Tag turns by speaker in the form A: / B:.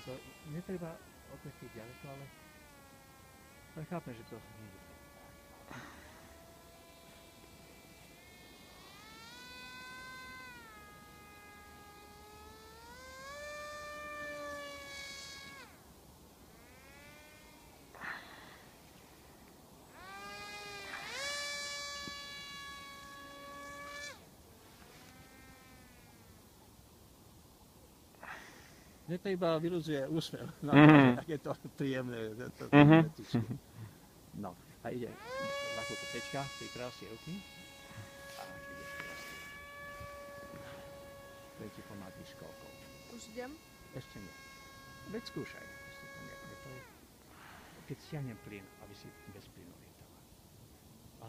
A: To netreba otočiť ďaleko, ale chápem, že to nie je. Mne to iba vyľudzuje úsmev. No, tak je to príjemné. No, a ide ako kopečka, priprav si ruky. A ideš teraz. Tretí pomády školkou.
B: Už idem?
A: Ešte nie. Veď skúšaj. Keď stiahnem plyn, aby si bez plynu lietala. A